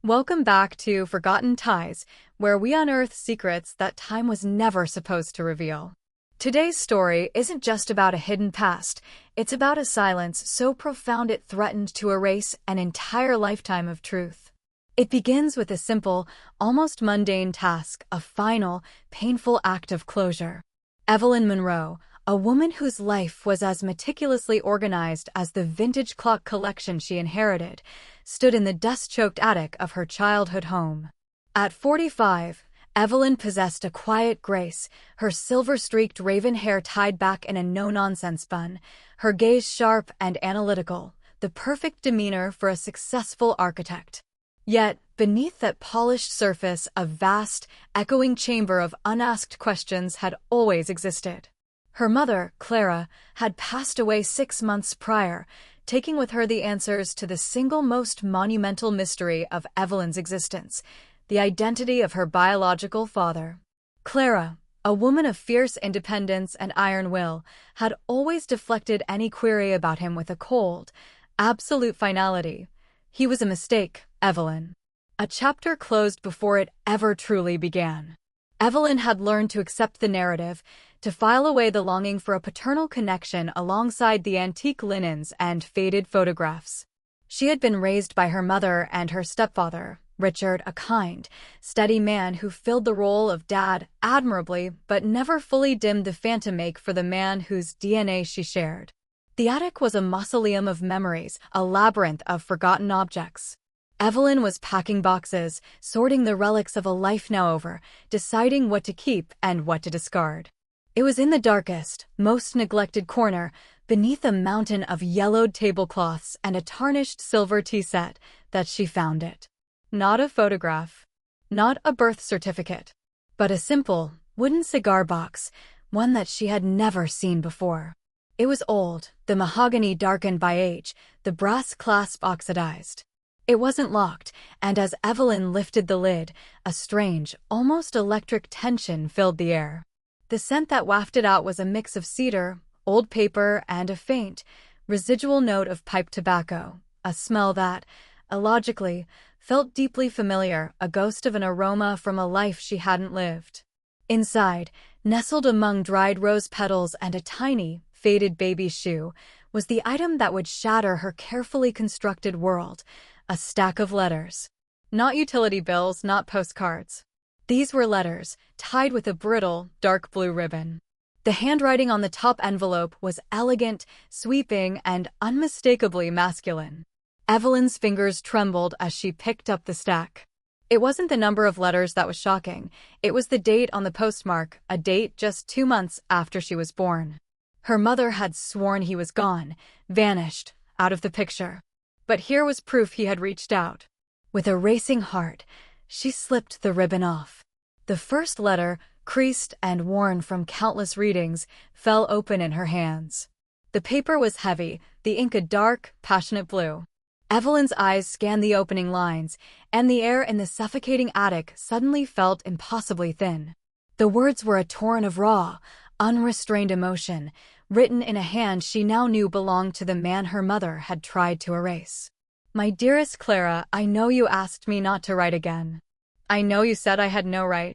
Welcome back to Forgotten Ties, where we unearth secrets that time was never supposed to reveal. Today's story isn't just about a hidden past, it's about a silence so profound it threatened to erase an entire lifetime of truth. It begins with a simple, almost mundane task, a final, painful act of closure. Evelyn Monroe, a woman whose life was as meticulously organized as the vintage clock collection she inherited, stood in the dust-choked attic of her childhood home. At 45, Evelyn possessed a quiet grace, her silver-streaked raven hair tied back in a no-nonsense bun, her gaze sharp and analytical, the perfect demeanor for a successful architect. Yet, beneath that polished surface, a vast, echoing chamber of unasked questions had always existed. Her mother, Clara, had passed away 6 months prior, taking with her the answers to the single most monumental mystery of Evelyn's existence, the identity of her biological father. Clara, a woman of fierce independence and iron will, had always deflected any query about him with a cold, absolute finality. He was a mistake, Evelyn. A chapter closed before it ever truly began. Evelyn had learned to accept the narrative, to file away the longing for a paternal connection alongside the antique linens and faded photographs. She had been raised by her mother and her stepfather, Richard, a kind, steady man who filled the role of dad admirably but never fully dimmed the phantom ache for the man whose DNA she shared. The attic was a mausoleum of memories, a labyrinth of forgotten objects. Evelyn was packing boxes, sorting the relics of a life now over, deciding what to keep and what to discard. It was in the darkest, most neglected corner, beneath a mountain of yellowed tablecloths and a tarnished silver tea set, that she found it. Not a photograph, not a birth certificate, but a simple, wooden cigar box, one that she had never seen before. It was old, the mahogany darkened by age, the brass clasp oxidized. It wasn't locked, and as Evelyn lifted the lid, a strange, almost electric tension filled the air. The scent that wafted out was a mix of cedar, old paper, and a faint, residual note of pipe tobacco, a smell that, illogically, felt deeply familiar, a ghost of an aroma from a life she hadn't lived. Inside, nestled among dried rose petals and a tiny, faded baby's shoe, was the item that would shatter her carefully constructed world, a stack of letters. Not utility bills, not postcards. These were letters, tied with a brittle, dark blue ribbon. The handwriting on the top envelope was elegant, sweeping, and unmistakably masculine. Evelyn's fingers trembled as she picked up the stack. It wasn't the number of letters that was shocking. It was the date on the postmark, a date just 2 months after she was born. Her mother had sworn he was gone, vanished, out of the picture. But here was proof he had reached out. With a racing heart, she slipped the ribbon off. The first letter, creased and worn from countless readings, fell open in her hands. The paper was heavy, the ink a dark, passionate blue. Evelyn's eyes scanned the opening lines, and the air in the suffocating attic suddenly felt impossibly thin. The words were a torrent of raw, unrestrained emotion, written in a hand she now knew belonged to the man her mother had tried to erase. My dearest Clara, I know you asked me not to write again. I know you said I had no right.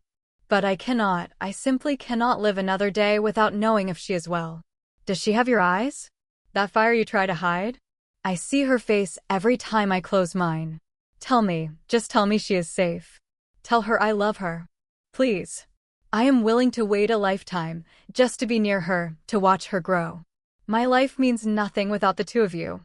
But I simply cannot live another day without knowing if she is well. Does she have your eyes? That fire you try to hide? I see her face every time I close mine. Tell me, just tell me she is safe. Tell her I love her. Please. I am willing to wait a lifetime, just to be near her, to watch her grow. My life means nothing without the two of you.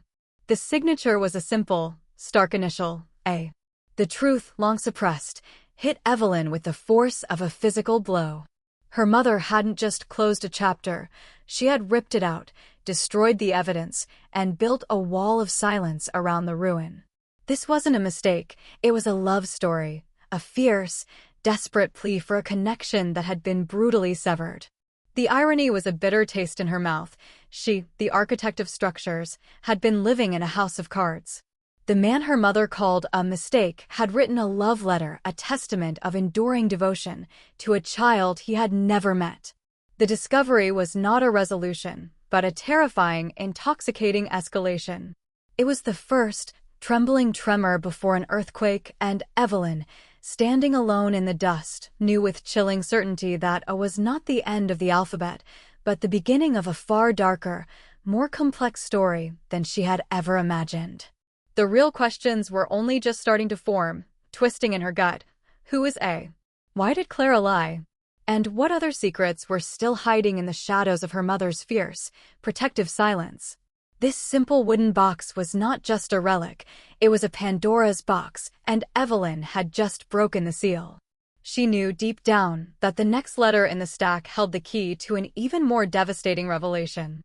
The signature was a simple, stark initial, A. The truth, long suppressed, hit Evelyn with the force of a physical blow. Her mother hadn't just closed a chapter, she had ripped it out, destroyed the evidence, and built a wall of silence around the ruin. This wasn't a mistake, it was a love story, a fierce, desperate plea for a connection that had been brutally severed. The irony was a bitter taste in her mouth. She, the architect of structures, had been living in a house of cards. The man her mother called a mistake had written a love letter, a testament of enduring devotion, to a child he had never met. The discovery was not a resolution, but a terrifying, intoxicating escalation. It was the first, trembling tremor before an earthquake, and Evelyn, standing alone in the dust, knew with chilling certainty that A was not the end of the alphabet, but the beginning of a far darker, more complex story than she had ever imagined. The real questions were only just starting to form, twisting in her gut. Who is A? Why did Clara lie? And what other secrets were still hiding in the shadows of her mother's fierce, protective silence? This simple wooden box was not just a relic, it was a Pandora's box, and Evelyn had just broken the seal. She knew deep down that the next letter in the stack held the key to an even more devastating revelation.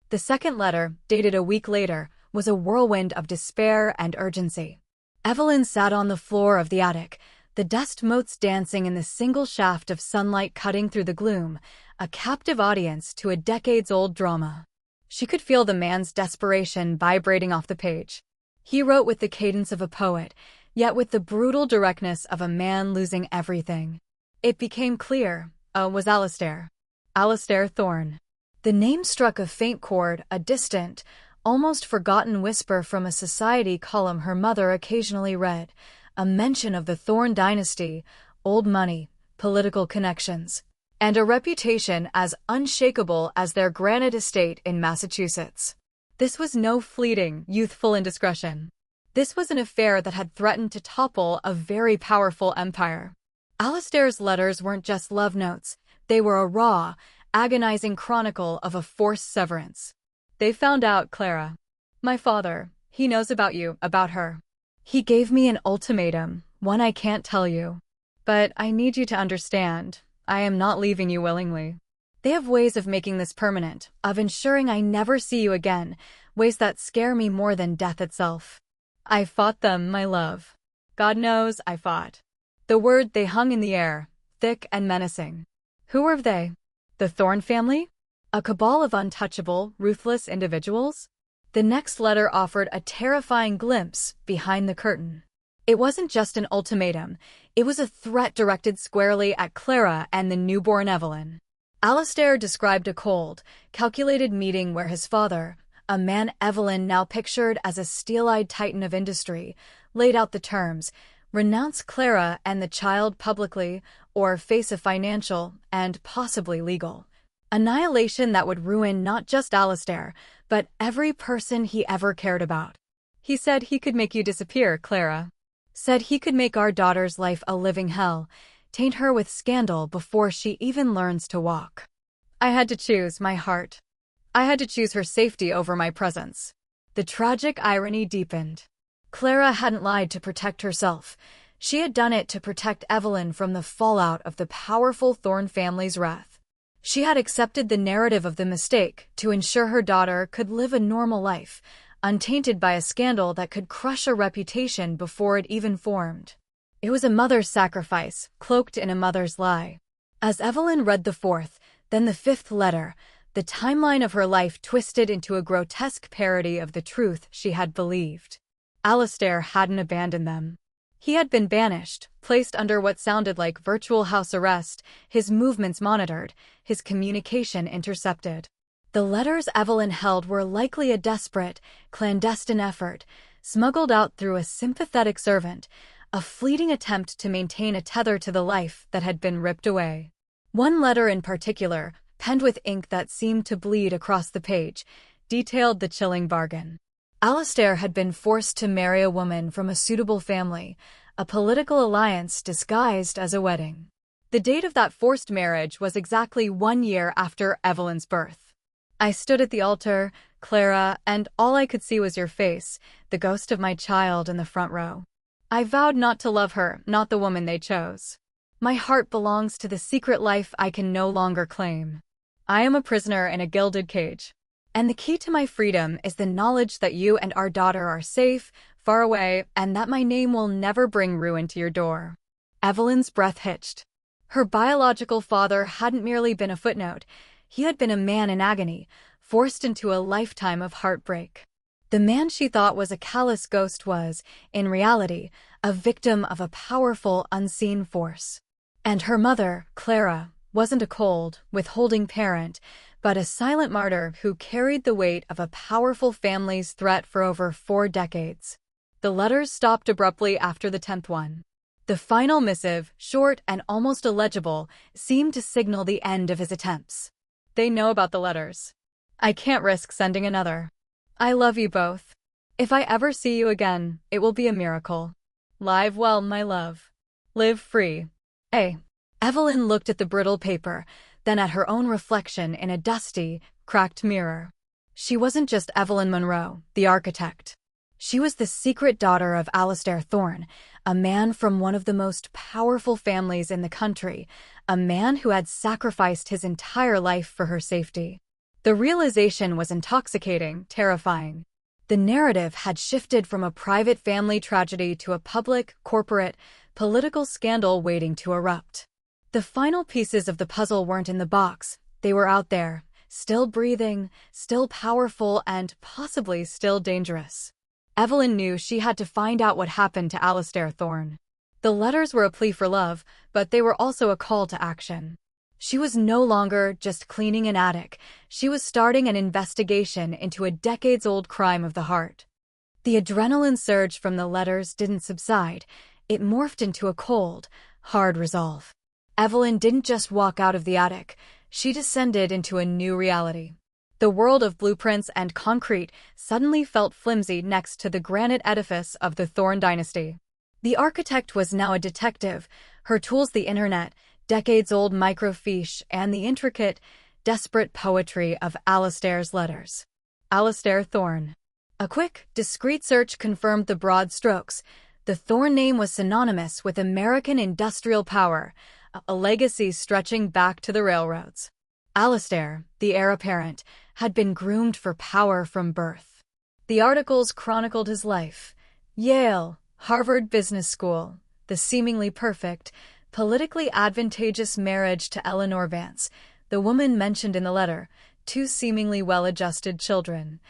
The second letter, dated a week later, was a whirlwind of despair and urgency. Evelyn sat on the floor of the attic, the dust motes dancing in the single shaft of sunlight cutting through the gloom, a captive audience to a decades-old drama. She could feel the man's desperation vibrating off the page. He wrote with the cadence of a poet, yet with the brutal directness of a man losing everything. It became clear, was Alastair. Alastair Thorne. The name struck a faint chord, a distant, almost forgotten whisper from a society column her mother occasionally read, a mention of the Thorne Dynasty, old money, political connections, and a reputation as unshakable as their granite estate in Massachusetts. This was no fleeting, youthful indiscretion. This was an affair that had threatened to topple a very powerful empire. Alastair's letters weren't just love notes, they were a raw, agonizing chronicle of a forced severance. They found out, Clara. My father, he knows about you, about her. He gave me an ultimatum, one I can't tell you. But I need you to understand, I am not leaving you willingly. They have ways of making this permanent, of ensuring I never see you again, ways that scare me more than death itself. I fought them, my love. God knows I fought. The word they hung in the air, thick and menacing. Who were they? The Thorne family? A cabal of untouchable, ruthless individuals? The next letter offered a terrifying glimpse behind the curtain. It wasn't just an ultimatum, it was a threat directed squarely at Clara and the newborn Evelyn. Alastair described a cold, calculated meeting where his father, a man Evelyn now pictured as a steel-eyed titan of industry, laid out the terms: renounce Clara and the child publicly, or face a financial, and possibly legal, annihilation that would ruin not just Alastair, but every person he ever cared about. He said he could make you disappear, Clara. Said he could make our daughter's life a living hell, taint her with scandal before she even learns to walk. I had to choose my heart. I had to choose her safety over my presence. The tragic irony deepened. Clara hadn't lied to protect herself. She had done it to protect Evelyn from the fallout of the powerful Thorne family's wrath. She had accepted the narrative of the mistake to ensure her daughter could live a normal life, untainted by a scandal that could crush a reputation before it even formed. It was a mother's sacrifice, cloaked in a mother's lie. As Evelyn read the fourth, then the fifth letter, the timeline of her life twisted into a grotesque parody of the truth she had believed. Alastair hadn't abandoned them. He had been banished, placed under what sounded like virtual house arrest, his movements monitored, his communication intercepted. The letters Evelyn held were likely a desperate, clandestine effort, smuggled out through a sympathetic servant, a fleeting attempt to maintain a tether to the life that had been ripped away. One letter in particular, penned with ink that seemed to bleed across the page, detailed the chilling bargain. Alastair had been forced to marry a woman from a suitable family, a political alliance disguised as a wedding. The date of that forced marriage was exactly 1 year after Evelyn's birth. I stood at the altar, Clara, and all I could see was your face, the ghost of my child in the front row. I vowed not to love her, not the woman they chose. My heart belongs to the secret life I can no longer claim. I am a prisoner in a gilded cage. And the key to my freedom is the knowledge that you and our daughter are safe, far away, and that my name will never bring ruin to your door. Evelyn's breath hitched. Her biological father hadn't merely been a footnote. He had been a man in agony, forced into a lifetime of heartbreak. The man she thought was a callous ghost was, in reality, a victim of a powerful, unseen force. And her mother, Clara, wasn't a cold, withholding parent, but a silent martyr who carried the weight of a powerful family's threat for over 4 decades. The letters stopped abruptly after the 10th one. The final missive, short and almost illegible, seemed to signal the end of his attempts. They know about the letters. I can't risk sending another. I love you both. If I ever see you again, it will be a miracle. Live well, my love. Live free. A. Evelyn looked at the brittle paper, then at her own reflection in a dusty, cracked mirror. She wasn't just Evelyn Monroe, the architect. She was the secret daughter of Alastair Thorne, a man from one of the most powerful families in the country, a man who had sacrificed his entire life for her safety. The realization was intoxicating, terrifying. The narrative had shifted from a private family tragedy to a public, corporate, political scandal waiting to erupt. The final pieces of the puzzle weren't in the box. They were out there, still breathing, still powerful, and possibly still dangerous. Evelyn knew she had to find out what happened to Alastair Thorne. The letters were a plea for love, but they were also a call to action. She was no longer just cleaning an attic. She was starting an investigation into a decades-old crime of the heart. The adrenaline surge from the letters didn't subside. It morphed into a cold, hard resolve. Evelyn didn't just walk out of the attic. She descended into a new reality. The world of blueprints and concrete suddenly felt flimsy next to the granite edifice of the Thorne Dynasty. The architect was now a detective, her tools the internet, decades-old microfiche, and the intricate, desperate poetry of Alastair's letters. Alastair Thorne. A quick, discreet search confirmed the broad strokes. The Thorne name was synonymous with American industrial power, a legacy stretching back to the railroads. Alastair, the heir apparent, had been groomed for power from birth. The articles chronicled his life. Yale, Harvard Business School, the seemingly perfect, politically advantageous marriage to Eleanor Vance, the woman mentioned in the letter, 2 seemingly well-adjusted children,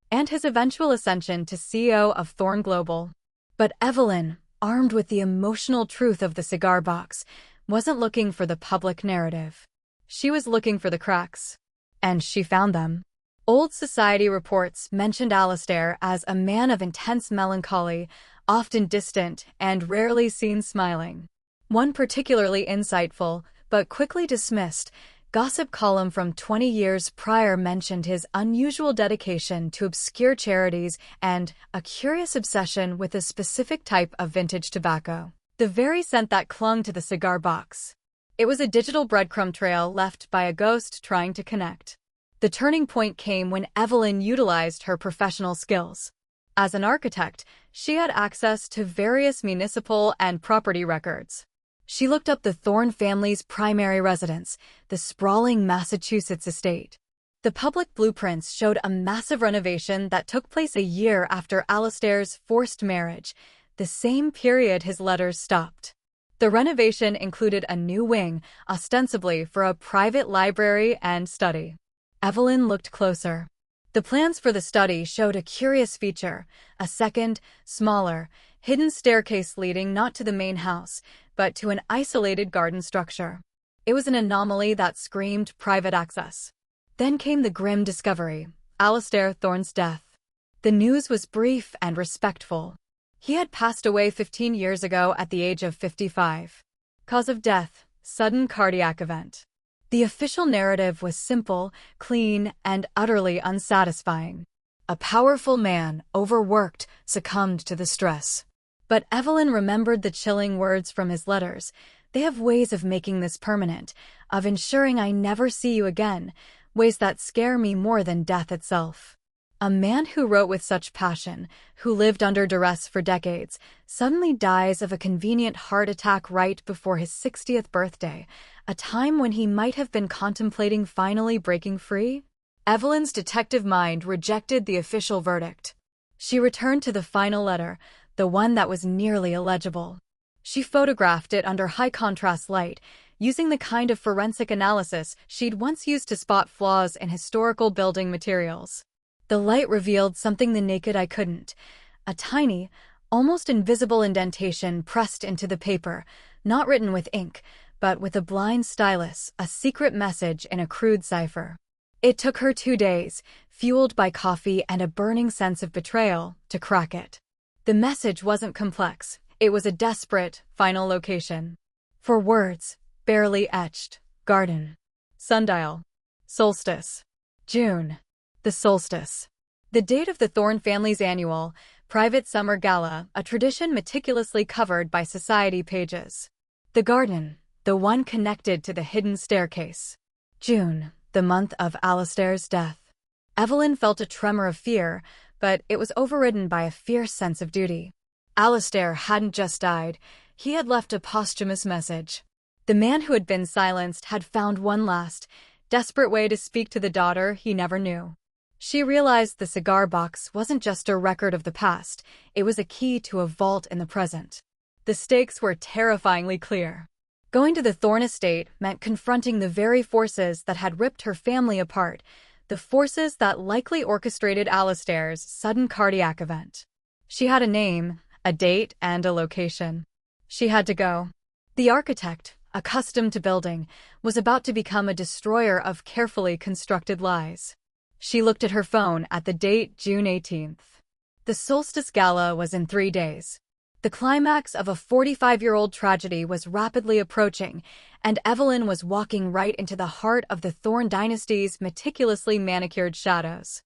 and his eventual ascension to CEO of Thorne Global. But Evelyn, armed with the emotional truth of the cigar box, wasn't looking for the public narrative. She was looking for the cracks. And she found them. Old society reports mentioned Alastair as a man of intense melancholy, often distant, and rarely seen smiling. One particularly insightful, but quickly dismissed, gossip column from 20 years prior mentioned his unusual dedication to obscure charities and a curious obsession with a specific type of vintage tobacco. The very scent that clung to the cigar box. It was a digital breadcrumb trail left by a ghost trying to connect. The turning point came when Evelyn utilized her professional skills. As an architect, she had access to various municipal and property records. She looked up the Thorne family's primary residence, the sprawling Massachusetts estate. The public blueprints showed a massive renovation that took place a year after Alastair's forced marriage, the same period his letters stopped. The renovation included a new wing, ostensibly for a private library and study. Evelyn looked closer. The plans for the study showed a curious feature, a second, smaller, hidden staircase leading not to the main house, but to an isolated garden structure. It was an anomaly that screamed private access. Then came the grim discovery, Alastair Thorne's death. The news was brief and respectful. He had passed away 15 years ago at the age of 55. Cause of death, sudden cardiac event. The official narrative was simple, clean, and utterly unsatisfying. A powerful man, overworked, succumbed to the stress. But Evelyn remembered the chilling words from his letters. They have ways of making this permanent, of ensuring I never see you again, ways that scare me more than death itself. A man who wrote with such passion, who lived under duress for decades, suddenly dies of a convenient heart attack right before his 60th birthday, a time when he might have been contemplating finally breaking free? Evelyn's detective mind rejected the official verdict. She returned to the final letter, the one that was nearly illegible. She photographed it under high-contrast light, using the kind of forensic analysis she'd once used to spot flaws in historical building materials. The light revealed something the naked eye couldn't, a tiny, almost invisible indentation pressed into the paper, not written with ink, but with a blind stylus, a secret message in a crude cipher. It took her 2 days, fueled by coffee and a burning sense of betrayal, to crack it. The message wasn't complex. It was a desperate, final location. 4 words, barely etched. Garden. Sundial. Solstice. June. The solstice. The date of the Thorne family's annual, private summer gala, a tradition meticulously covered by society pages. The garden, the one connected to the hidden staircase. June, the month of Alistair's death. Evelyn felt a tremor of fear, but it was overridden by a fierce sense of duty. Alistair hadn't just died, he had left a posthumous message. The man who had been silenced had found one last, desperate way to speak to the daughter he never knew. She realized the cigar box wasn't just a record of the past, it was a key to a vault in the present. The stakes were terrifyingly clear. Going to the Thorne estate meant confronting the very forces that had ripped her family apart, the forces that likely orchestrated Alistair's sudden cardiac event. She had a name, a date, and a location. She had to go. The architect, accustomed to building, was about to become a destroyer of carefully constructed lies. She looked at her phone at the date, June 18th. The solstice gala was in 3 days. The climax of a 45-year-old tragedy was rapidly approaching, and Evelyn was walking right into the heart of the Thorne Dynasty's meticulously manicured shadows.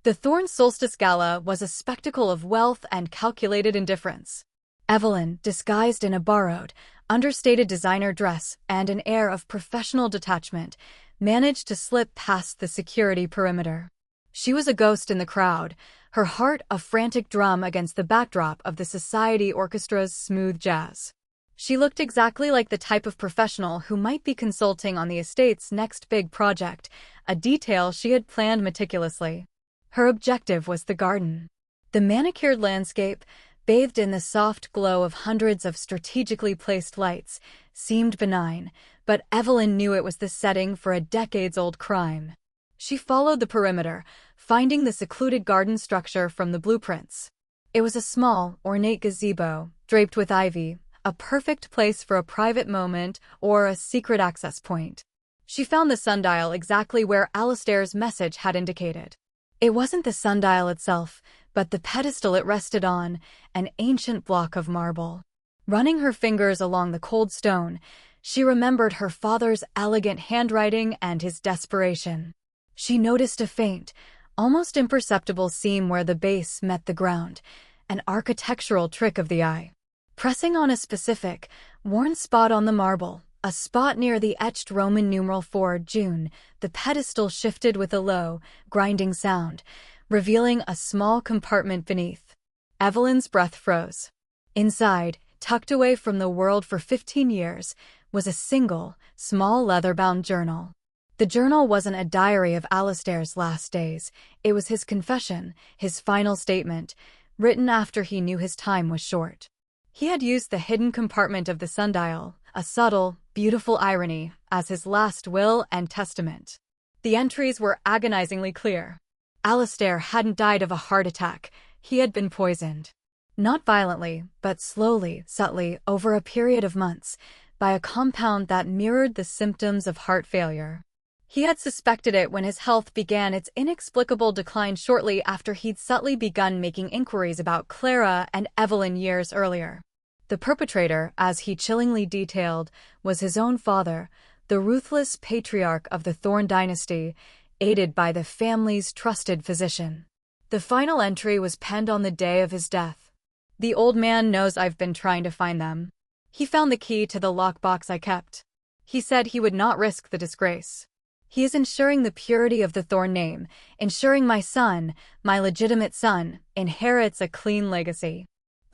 The Thorne Solstice Gala was a spectacle of wealth and calculated indifference. Evelyn, disguised in a borrowed, understated designer dress and an air of professional detachment, managed to slip past the security perimeter. She was a ghost in the crowd, her heart a frantic drum against the backdrop of the society orchestra's smooth jazz. She looked exactly like the type of professional who might be consulting on the estate's next big project, a detail she had planned meticulously. Her objective was the garden. The manicured landscape, bathed in the soft glow of hundreds of strategically placed lights, seemed benign, but Evelyn knew it was the setting for a decades-old crime. She followed the perimeter, finding the secluded garden structure from the blueprints. It was a small, ornate gazebo, draped with ivy, a perfect place for a private moment or a secret access point. She found the sundial exactly where Alistair's message had indicated. It wasn't the sundial itself, but the pedestal it rested on, an ancient block of marble. Running her fingers along the cold stone, she remembered her father's elegant handwriting and his desperation. She noticed a faint, almost imperceptible seam where the base met the ground, an architectural trick of the eye. Pressing on a specific, worn spot on the marble, a spot near the etched Roman numeral 4 June, the pedestal shifted with a low, grinding sound, revealing a small compartment beneath. Evelyn's breath froze. Inside, tucked away from the world for 15 years, was a single, small leather-bound journal. The journal wasn't a diary of Alistair's last days, it was his confession, his final statement, written after he knew his time was short. He had used the hidden compartment of the sundial, a subtle, beautiful irony, as his last will and testament. The entries were agonizingly clear. Alistair hadn't died of a heart attack, he had been poisoned. Not violently, but slowly, subtly, over a period of months, by a compound that mirrored the symptoms of heart failure. He had suspected it when his health began its inexplicable decline shortly after he'd subtly begun making inquiries about Clara and Evelyn years earlier. The perpetrator, as he chillingly detailed, was his own father, the ruthless patriarch of the Thorne Dynasty, aided by the family's trusted physician. The final entry was penned on the day of his death. "The old man knows I've been trying to find them. He found the key to the lockbox I kept. He said he would not risk the disgrace. He is ensuring the purity of the Thorne name, ensuring my son, my legitimate son, inherits a clean legacy.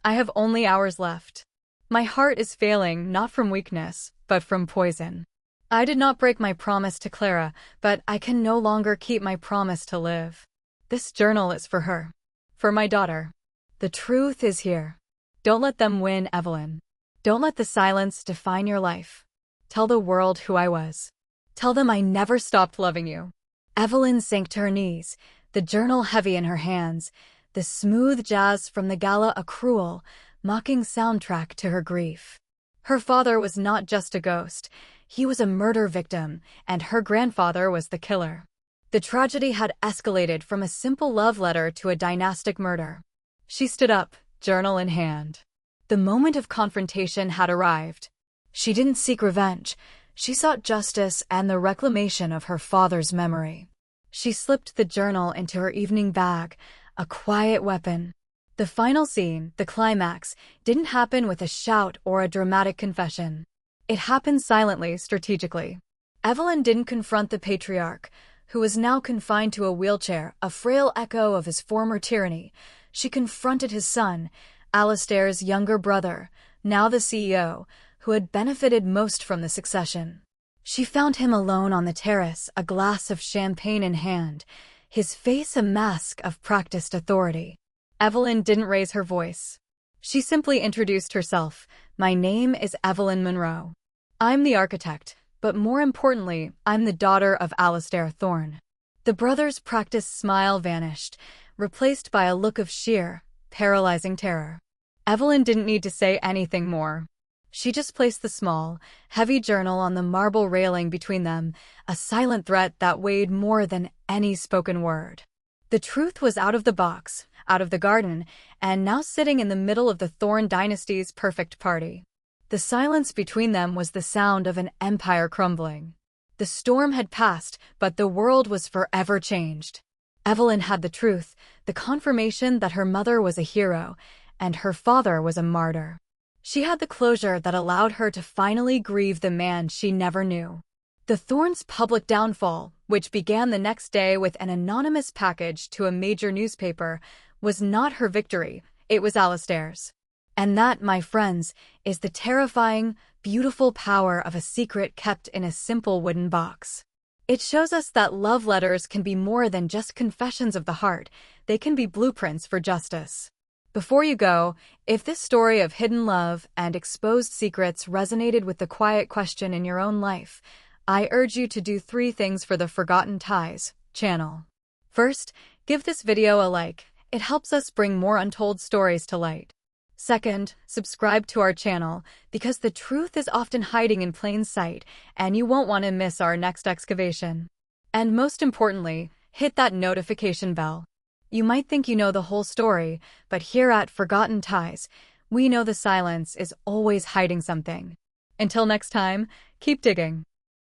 I have only hours left. My heart is failing not from weakness, but from poison. I did not break my promise to Clara, but I can no longer keep my promise to live. This journal is for her. For my daughter. The truth is here. Don't let them win, Evelyn. Don't let the silence define your life. Tell the world who I was. Tell them I never stopped loving you." Evelyn sank to her knees, the journal heavy in her hands, the smooth jazz from the gala a cruel, mocking soundtrack to her grief. Her father was not just a ghost, he was a murder victim, and her grandfather was the killer. The tragedy had escalated from a simple love letter to a dynastic murder. She stood up, journal in hand. The moment of confrontation had arrived. She didn't seek revenge. She sought justice and the reclamation of her father's memory. She slipped the journal into her evening bag, a quiet weapon. The final scene, the climax, didn't happen with a shout or a dramatic confession. It happened silently, strategically. Evelyn didn't confront the patriarch, who was now confined to a wheelchair, a frail echo of his former tyranny. She confronted his son, Alistair's younger brother, now the CEO, who had benefited most from the succession. She found him alone on the terrace, a glass of champagne in hand, his face a mask of practiced authority. Evelyn didn't raise her voice. She simply introduced herself. "My name is Evelyn Monroe. I'm the architect, but more importantly, I'm the daughter of Alistair Thorne." The brother's practiced smile vanished, replaced by a look of sheer, paralyzing terror. Evelyn didn't need to say anything more. She just placed the small, heavy journal on the marble railing between them, a silent threat that weighed more than any spoken word. The truth was out of the box, out of the garden, and now sitting in the middle of the Thorne Dynasty's perfect party. The silence between them was the sound of an empire crumbling. The storm had passed, but the world was forever changed. Evelyn had the truth, the confirmation that her mother was a hero, and her father was a martyr. She had the closure that allowed her to finally grieve the man she never knew. The Thornes' public downfall, which began the next day with an anonymous package to a major newspaper, was not her victory, it was Alistair's. And that, my friends, is the terrifying, beautiful power of a secret kept in a simple wooden box. It shows us that love letters can be more than just confessions of the heart, they can be blueprints for justice. Before you go, if this story of hidden love and exposed secrets resonated with the quiet question in your own life, I urge you to do 3 things for the Forgotten Ties channel. First, give this video a like. It helps us bring more untold stories to light. Second, subscribe to our channel, because the truth is often hiding in plain sight, and you won't want to miss our next excavation. And most importantly, hit that notification bell. You might think you know the whole story, but here at Forgotten Ties, we know the silence is always hiding something. Until next time, keep digging.